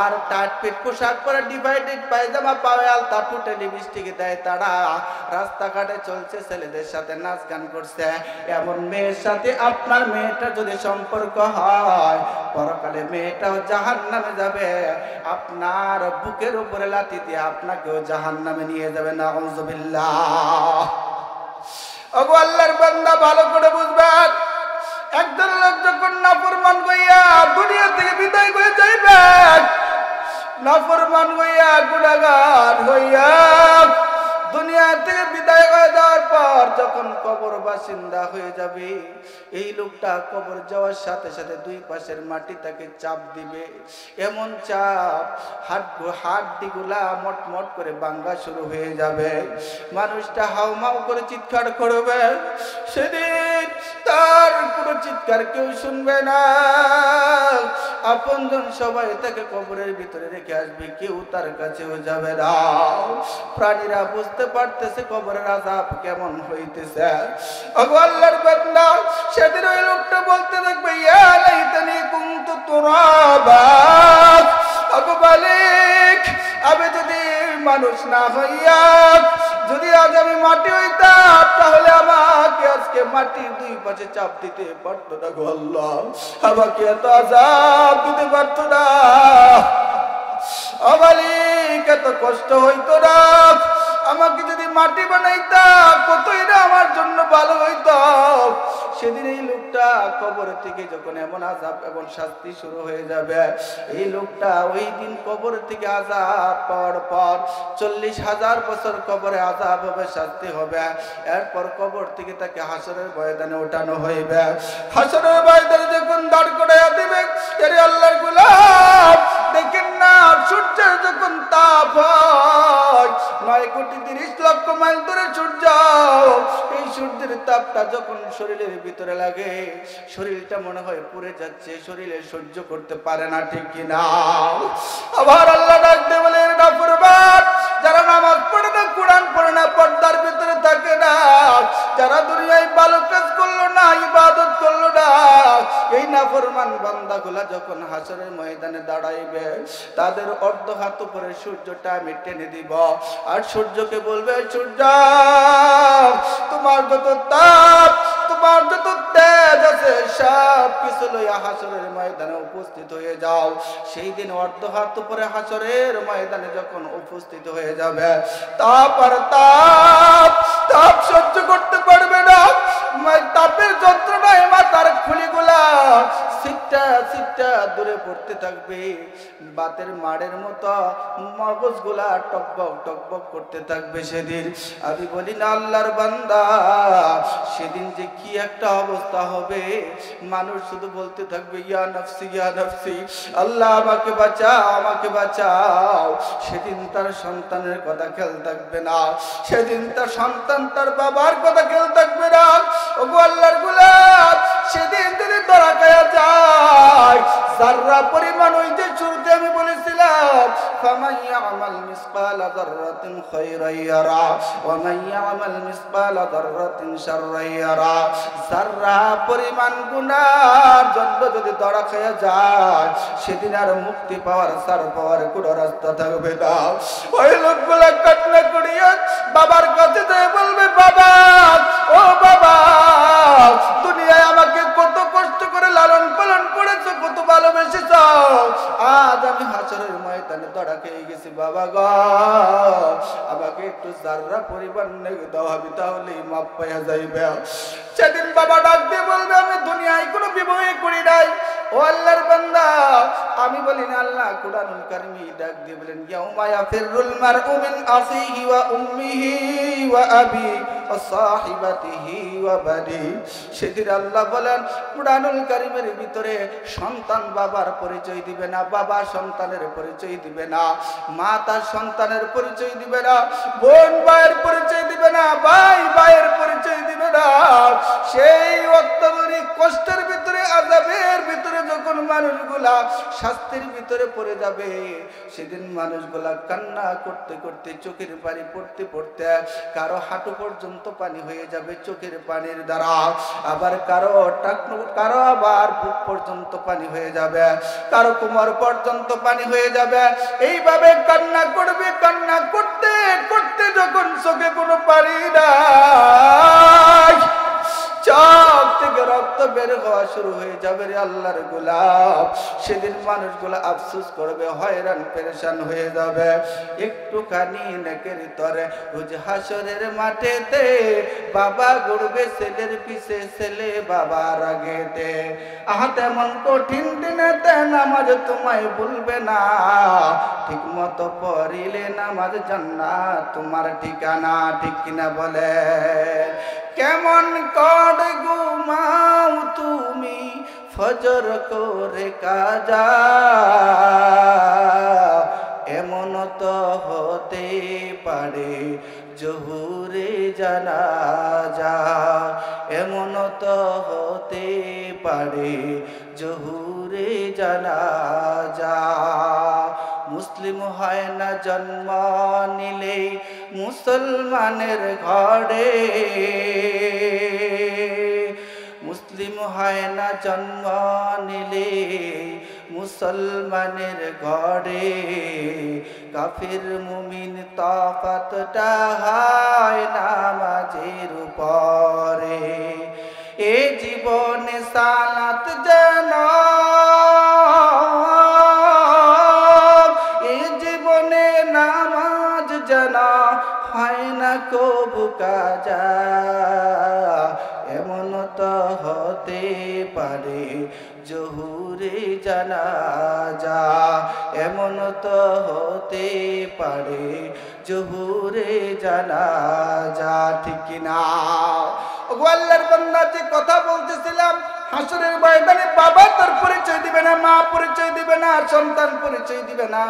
A: আর টাইট ফিট পোশাক পরে ডিভাইডেড পায়জামা পাবে আলতা ফুটে লিপস্টিক দেয়, তারা রাস্তাঘাটে চলছে, ছেলেদের সাথে নাচ গান করছে। এমন মেয়ের সাথে আপনার মেয়েটা যদি সম্পর্ক হয় পরকালে মেয়েটাও জাহান্নামে যাবে, আপনার বুকের উপরে লাথি দিয়ে আপনাকেও জাহান্নামে নিয়ে যাবে। নাউযুবিল্লাহ। ওগো আল্লাহর বান্দা ভালো করে বুঝবেন, একজন লোক যখন নাফরমান হইয়া দুনিয়া থেকে বিদায় হয়ে যাইবে, নাফরমান হইয়া গুনাহগার হইয়া দুনিয়া থেকে বিদায় হয়ে যাওয়ার পর যখন কবর বাসিন্দা হয়ে যাবে, এই লোকটা কবর যাওয়ার সাথে সাথে দুই পাশের মাটি তাকে চাপ দিবে। এমন চাপ হাড্ডিগুলা মটমট করে ভাঙা শুরু হয়ে যাবে। মানুষটা হাউমাউ করে চিৎকার করবে। সেদিন তার কোনো চিৎকার কেউ শুনবে না। আপনজন সবাই তাকে কবরের ভিতরে রেখে আসবে, কেউ তার কাছেও যাবে না। প্রাণীরা বুঝতে পারতেছে কবরের আযাব কেমন হইতেছে। ওগো আল্লাহর বান্দা, সেদিন ওই লোকটা বলতে থাকবে, ইয়া লাইতানি কুনতু তুরাবা। ওগো মালিক, আমি যদি মানুষ না হইয়া যদি আজ আমি মাটি হইতাম তাহলে আমাকে আজকে মাটির দুই পাশে চাপ দিতে পারতো না। গো আল্লাহ, আমাকে এত আযাব দিতে পারতো না। ও মালিক, এত কষ্ট হইতো না। আমাকে যদি মাটি বানাইতা কতই না আমার জন্য ভালো হইতো। সেদিন এই লোকটা কবর থেকে যখন এমন আযাব এবং শাস্তি শুরু হয়ে যাবে, এই লোকটা ওই দিন কবর থেকে আযাব পাওয়ার পর 40,000 বছর কবরে আযাব হবে, শাস্তি হবে। এরপর কবর থেকে তাকে হাসরের ময়দানে ওঠানো হইবে। হাসরের ময়দানে যখন দাঁড় করাইয়া দিবে, এর আল্লাহর গোলাম দেখেন না, সূর্যের যখন তাপ হয় 9,30,00,000 মাইল দূরে সূর্য, এই সূর্যের তাপটা যখন শরীরের ভিতরে লাগে শরীরটা মনে হয় পুড়ে যাচ্ছে, শরীরে সহ্য করতে পারে না, ঠিক কিনা? আবার আল্লাহ ডাকতে বলে, নাফরমান যারা নামাজ পড়ে না, কোরআন পড়ে না, পর্দার ভিতরে থাকে না, যারা দুনিয়ায় ভালো কাজ করলো না, ইবাদত করলো না, এই নাফরমান বান্দাগুলা যখন হাসরের ময়দানে দাঁড়াইবে তাদের অর্ধ হাত উপরে সূর্যটা আমি টেনে দিব। আর সূর্যকে বলবে, সূর্য তোমার যত তাপ, তোমার যত তেজ আছে সব কিছু লইয়া হাসরের ময়দানে উপস্থিত হয়ে যাও। সেই দিন অর্ধ হাত উপরে হাসরের ময়দানে যখন উপস্থিত হয়ে যাবে, তাপ আর তাপ, তাপ সহ্য করতে পারবে না। তাপের যন্ত্রণায় মাথার খুলিগুলা সিটটা সিটটা দূরে পড়তে থাকবে, বাতের মাড়ের মতো মগজগুলা টকবক টকবক করতে থাকবে। সেদিন আমি বলি না আল্লাহর বান্দা, সেদিন যে কি একটা অবস্থা হবে, মানুষ শুধু বলতে থাকবে ইয়া নফসি ইয়া নফসি, আল্লাহ আমাকে বাঁচাও আমাকে বাঁচাও। সেদিন তার সন্তানের কথা খেয়াল থাকবে না, সেদিন তার সন্তান তার বাবার কথা খেয়াল থাকবে না। ওগো আল্লাহর গোলাম, সেদিন যদি ধরা খায়া যায়, যাররা পরিমাণ ওই যে শুরুতে আমি বলেছিলাম ফামান ইয়ামাল মিসকালা যাররাতিন খায়রান ইয়ারা ওয়া মান ইয়ামাল মিসকালা যাররাতিন শাররান ইয়ারা, যাররা পরিমাণ গুনার জন্য যদি ধরা খায়া যায়, সেদিন আর মুক্তি পাওয়ার ছাড় পাওয়ার কোনো রাস্তা থাকবে না। ওই লোকগুলা কান্না করিয়া বাবার কাছে যেয়ে বলবে, বাবা ও বাবা, দুনিয়ায় আমাকে কত কষ্ট করে লালন পালন করেছো, কত ভালোবেসেছ, আজ আমি হাসরের ময়দানে ধরা খেয়ে গেছি, বাবা গো আমাকে একটু যাররা পরিবার নেগে দাও, আমি তাহলেই মাপ পাইয়া যাইবে। সেদিন বাবা ডাক দিয়ে বলবে, আমি দুনিয়ায় কোনো বিবাহ করি নাই। ও আল্লাহর বান্দা, আমি বলি না, আল্লাহ কুরআনুল কারীমে ডাক দিয়ে বলেন ইয়াউমা ইয়াফিরুল মারউ মিন আখিহি ওয়া উম্মিহি ওয়া আবি ওয়া সাহিবাতিহি ওয়া বানি। সেদিন আল্লাহ বলেন কুরআনুল কারীমের ভিতরে সন্তান বাবার পরিচয় দিবে না, বাবা সন্তানের পরিচয় দিবে না, মা তার সন্তানের পরিচয় দিবে না, বোন ভাইয়ের পরিচয় দিবে না, ভাই ভাইয়ের পরিচয় দিবে না। সেই অত্যধিক কষ্টের ভিতরে, আযাবের ভিতরে যখন মানুষগুলা শাস্তির ভিতরে পড়ে যাবে, সেদিন মানুষগুলা কান্না করতে করতে চোখের পানি পড়তে পড়তে কারো হাঁটু পর্যন্ত পানি হয়ে যাবে চোখের পানির দ্বারা, আবার কারো আবার বুক পর্যন্ত পানি হয়ে যাবে, কারো কোমর পর্যন্ত পানি হয়ে যাবে। এইভাবে কান্না করবে, কান্না করতে করতে যখন চোখে কোনো পানি নাই, চোখ থেকে রক্ত বের হওয়া শুরু হয়ে যাবে রে আল্লাহর গোলাম, সেদিন মানুষগুলো আফসোস করবে, হয়রান পেরেশান হয়ে যাবে। একটুখানি নেকের তরে রোজ হাসরের মাঠেতে বাবা ঘুরবে ছেলের পিছে, ছেলে বাবার আগেতে। আহা তেমন কঠিন দিনেতে নামাজ তোমায় ভুলবে না, ঠিক মতো পড়িলে নামাজ জান্নাত তোমার ঠিকানা, ঠিক কিনা বলে? কেমন করে ঘুমাও তুমি ফজর করে কাজা, এমন তো হতে পারে জহুরে জানাজা, এমন তো হতে পারে জহুরে জানাজা। মুসলিম হয় না জন্ম নিলে মুসলমানের ঘরে, মুসলিম হয় না জন্ম নিলে মুসলমানের ঘরে, কাফির মুমিন তফাতটা হয় নামাজের উপরে। এ জীবনে সালাত যেন, এ জীবনে নামাজ যেন হয় না কবু কাজা, এমন তো হতে পারে জহুরে জানাজা, এমন তো হতে পারে জহুরে জানাজা, ঠিক না? ওগো আল্লাহর বান্দা, যে কথা বলতেছিলাম, হাসরের ময়দানে বাবা তার পরিচয় দিবে না, মা পরিচয় দিবে না, সন্তান পরিচয় দিবে না,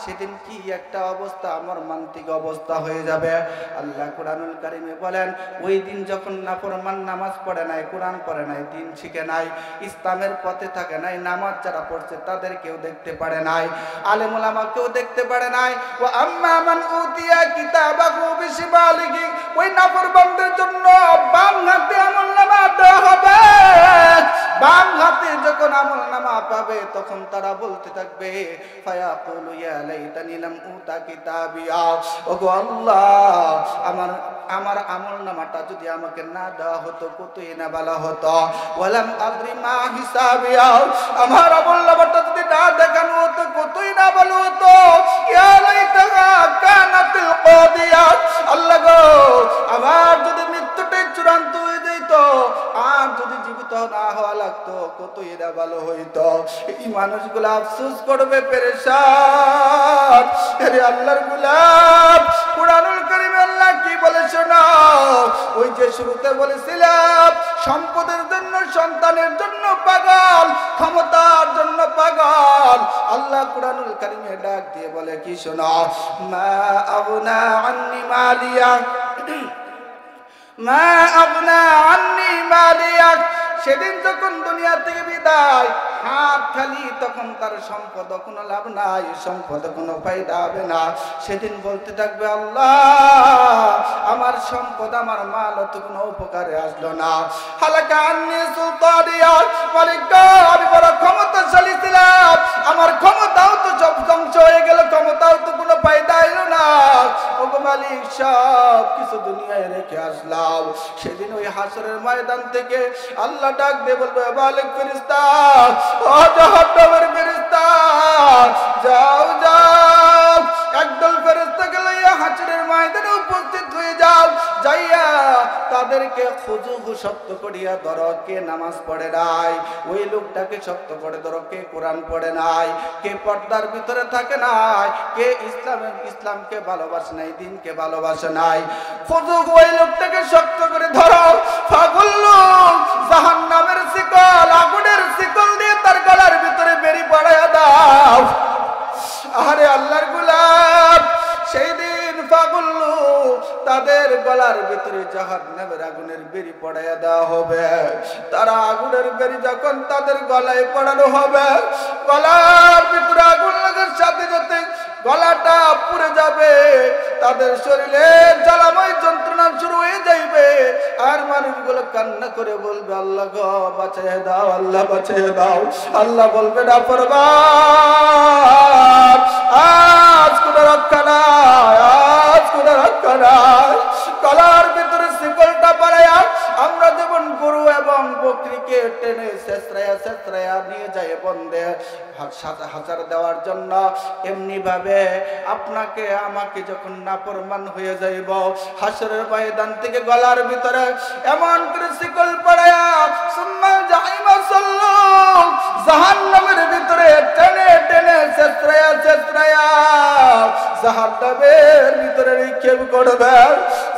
A: সেদিন কি একটা অবস্থা, আমার মানসিক অবস্থা হয়ে যাবে। আল্লাহ কুরআনুল কারীমে বলেন, ওই দিন যখন নাফরমান নামাজ পড়ে নাই, কোরআন পড়ে নাই, দিন শিখে নাই, ইসলামের পথে থাকে নাই, নামাজ যারা পড়ছে তাদের কেউ দেখতে পারে নাই, আলেম ওলামা কেউ দেখতে পারে নাই। ও আম্মা মান উতিয়া কিতাবাহু বিশিমালিহি, ওই নাফরমানদের জন্য বাম হাতে আমলনামা দেওয়া হবে। বাম হাতে যখন আমলনামা পাবে, তখন তারা বলতে থাকবে ফায়াকুলু ইয়া লাইতানি লাম উতা কিতাবিয়া, ওগো আল্লাহ, আমার আমলনামাটা যদি আমাকে না দেওয়া হতো কতই না ভালো হতো। ওয়ালাম আদরি মা হিসাবিয়া, আমার আমলনামাটা যদি না দেখানো হতো কতই না ভালো হতো। ইয়া লাইতাহা কানাতিল কাদিয়া, আল্লাহ গো, আমার যদি মৃত্যুটাই চূড়ান্ত হয়ে যেত, আর যদি জীবিত মতো না হওয়া লাগতো, কতই এরা ভালো হইতো। এই মানুষগুলো আফসোস করবে, পেরেশান। আরে আল্লাহর গোলাম, কুরআনুল কারীমে আল্লাহ কি বলে শোনো। ওই যে শুরুতে বলেছিলাম সম্পদের জন্য, সন্তানের জন্য পাগল, ক্ষমতার জন্য পাগল, আল্লাহ কুরআনুল কারীমে ডাক দিয়ে বলে কি শোনো, মা আগনা আন্নি মালিয়া, মা আগনা আন্নি মালিয়া। সেদিন যখন দুনিয়া থেকে বিদায়, হাত খালি, তখন তার সম্পদ কোনো লাভ নাই, সম্পদ কোনো ফায়দা হবে না। সেদিন বলতে থাকবে আল্লাহ আমার সম্পদ, আমার মাল তো কোনো উপকারে আসলো না। হালাকা আন্নি সুলতানিয়া, মালিক আমি বড় ক্ষমতাশালী ছিলাম, আমার ক্ষমতাও তো সব ধ্বংস হয়ে গেল, ক্ষমতাও তো কোনো ফায়দা এলো না। ওগো মালিক, সব কিছু দুনিয়ায় রেখে আসলাম। সেদিন ওই হাসরের ময়দান থেকে আল্লাহ ডাক দিয়ে বলবে, মালিক ফেরেশতা, ও জাহান্নামের ফেরেশতা, যাও যাও, একদল ফেরেশতাকে লইয়া হাসরের ময়দানে উপস্থিত হয়ে যাও। যাইয়া তাদেরকে খুজুহু শক্ত করিয়া ধরো, কে নামাজ পড়ে নাই ওই লোকটাকে শক্ত করে ধরো, কে কোরআন পড়ে নাই, কে পর্দার ভিতরে থাকে নাই, কে ইসলামকে ভালোবাসে নাই, দিনকে ভালোবাসে নাই, খুজুহু ওই লোকটাকে শক্ত করে ধরো। ফাগুল্লু জাহান্নামের শিকল, আগুনের শিকল দিয়ে তার গলার ভিতরে বেরি পড়াইয়া দাও। আরে আল্লাহর গোলাম, সেই দিন ফাগুল্লু তাদের গলার ভিতরে জাহান্নামের আগুনের বেরি পড়াইয়া দেওয়া হবে। তারা আগুনের বেরি যখন তাদের গলায় পড়ানো হবে, গলার ভিতরে আগুন লাগার সাথে সাথে গলাটা পুড়ে যাবে, তাদের শরীরে জ্বালাময় যন্ত্রণা শুরু হয়ে যাইবে। আর মানুষগুলো কান্না করে বলবে, আল্লাহ গো বাঁচিয়ে দাও, আল্লাহ বাঁচিয়ে দাও। আল্লাহ বলবে, না পরবার, আজ কোনো রক্ষা নাই, আজ কোনো রক্ষা নাই। গলার ভিতরে শিকলটা পড়াইয়া আমরা যেমন গরু এবং বকরিকে টেনে ছেঁচড়াইয়া নিয়ে যায় বন্ধে হাজার দেওয়ার জন্য, এমনি ভাবে আপনাকে আমাকে যখন নাফরমান হয়ে যাইব, হাসরের ময়দান থেকে গলার ভিতরে এমন করে শিকল পড়াইয়া সুম্মা জাহিমা সাল্লু, জাহান্নামের ভিতরে টেনে টেনে ছেঁচড়াইয়া জাহান্নামের ভিতরে নিক্ষেপ করবে।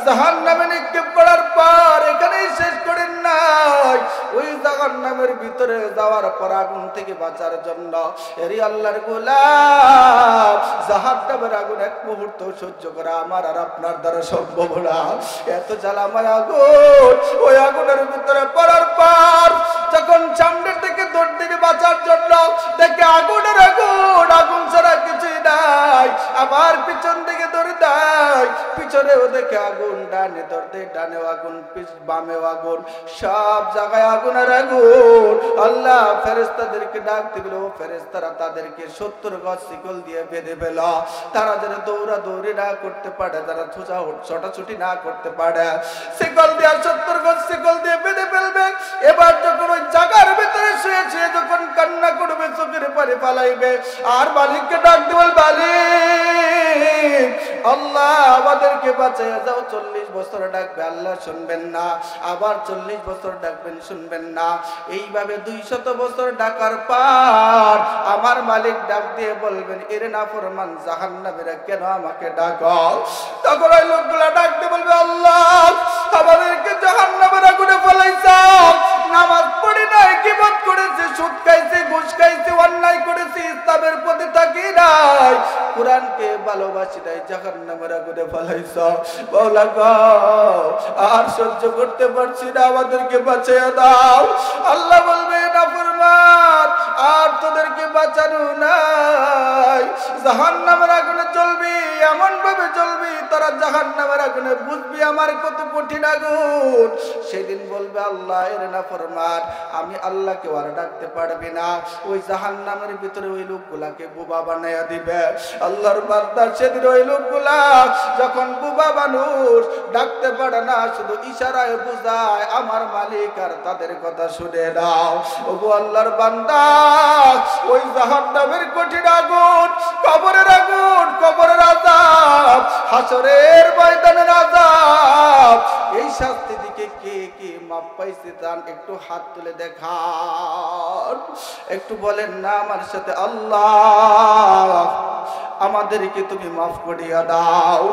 A: জাহান্নামে নিক্ষেপ করার পর এখানেই শেষ করেন নাই, ওই জাহান্নামের ভিতরে যাওয়ার পর আগুন থেকে বাঁচার জন্য এরি আল্লাহর গোলাম, জাহান্নামের আগুন এক মুহূর্ত সহ্য করা আমার আর আপনার দ্বারা সম্ভব না। এত জ্বালাময় আগুন, ওই আগুনের ভিতরে পড়ার পর যখন সামনের দিকে দৌড় দিকে বাঁচার জন্য দেখে আগুনের আগুন, আগুন ছাড়া কিছুই নাই, আবার পিছন দিকে দৌড়ে দেয়, পিছনেও দেখে আগুন, ডানে দৌড় ডানেও আগুন, বামেও আগুন, সব জায়গায় আগুন আর আগুন। আল্লাহ ফেরেশতাদেরকে ডাক দিল, ফেরেশতারা তাদেরকে 70 গজ শিকল দিয়ে বেঁধে ফেল। তারা যেন দৌড়াদৌড়ি না করতে পারে, যারা ছোটাছুটি না করতে পারে, শিকল দিয়ে 70 গজ শিকল দিয়ে বেঁধে ফেলবে। এবার যখন ওই জায়গার ভিতরে শুয়ে শুয়ে যখন কান্না করবে, চোখের পানি পালাইবে, আর মালিককে ডাক দিবেন, মালিক আল্লাহ আমাদেরকে বাঁচাইয়া যাও। 40 বছর ডাকবে, আল্লাহ শুনবেন না, আবার 40 বছর ডাকবেন, শুনবেন না। এইভাবে 200 বছর ডাকার পর আমার মালিক ডাক দিয়ে বলবেন, এর নাফরমান জাহান্নামীরা কেন আমাকে ডাকো? তখন ওই লোকগুলা ডাক দিয়ে বলবে, আল্লাহ আমাদেরকে জাহান্নামের আগুনে ফেলাইছো, নামাজ পড়ি নাই, কিবত করেছি, সুদ খাইছি, ঘুষ খাইছি, অন্যায় করেছি, ইসলামের প্রতি তাকি নাই, কোরআনকে ভালোবাসি নাই, জাহান্নামের আগুনে ফেলাইছো। মাওলা গো আর সহ্য করতে পারছি না, আমাদেরকে বাঁচিয়ে দাও। আল্লাহ বলবে, নাফরমান আর তোদেরকে বাঁচানো নাই, জাহান্নামের আগুনে চলবি, এমন ভাবে চলবি তারা জাহান্নামের আগুনে বুঝবি আমার কত কঠিন আগুন। সেদিন বলবে, আল্লাহ এর নাফরমান, আমি আল্লাহকে আর ডাকতে পারবি না। ওই জাহান্নামের ভিতরে ওই লোকগুলাকে বোবা বানাইয়া দিবে। আল্লাহর বান্দা সেদিন ওই লোকগুলা যখন বোবা মানুষ ডাকতে পারে না, শুধু ইশারায় বুঝায় আমার মালিক আর তাদের কথা শুনে নাও। ওগো আল্লাহর বান্দা, ওই জাহান্নামের কঠিন আগুন, কবরের আগুন, কবরের আযাব, হাসরের ময়দানের আযাব, এই শাস্তি দিকে কে কে মাপ পাইছি তান একটু হাত তুলে দেখান, একটু বলেন না আমার সাথে, আল্লাহ আমাদেরকে তুমি মাফ করিয়া দাও।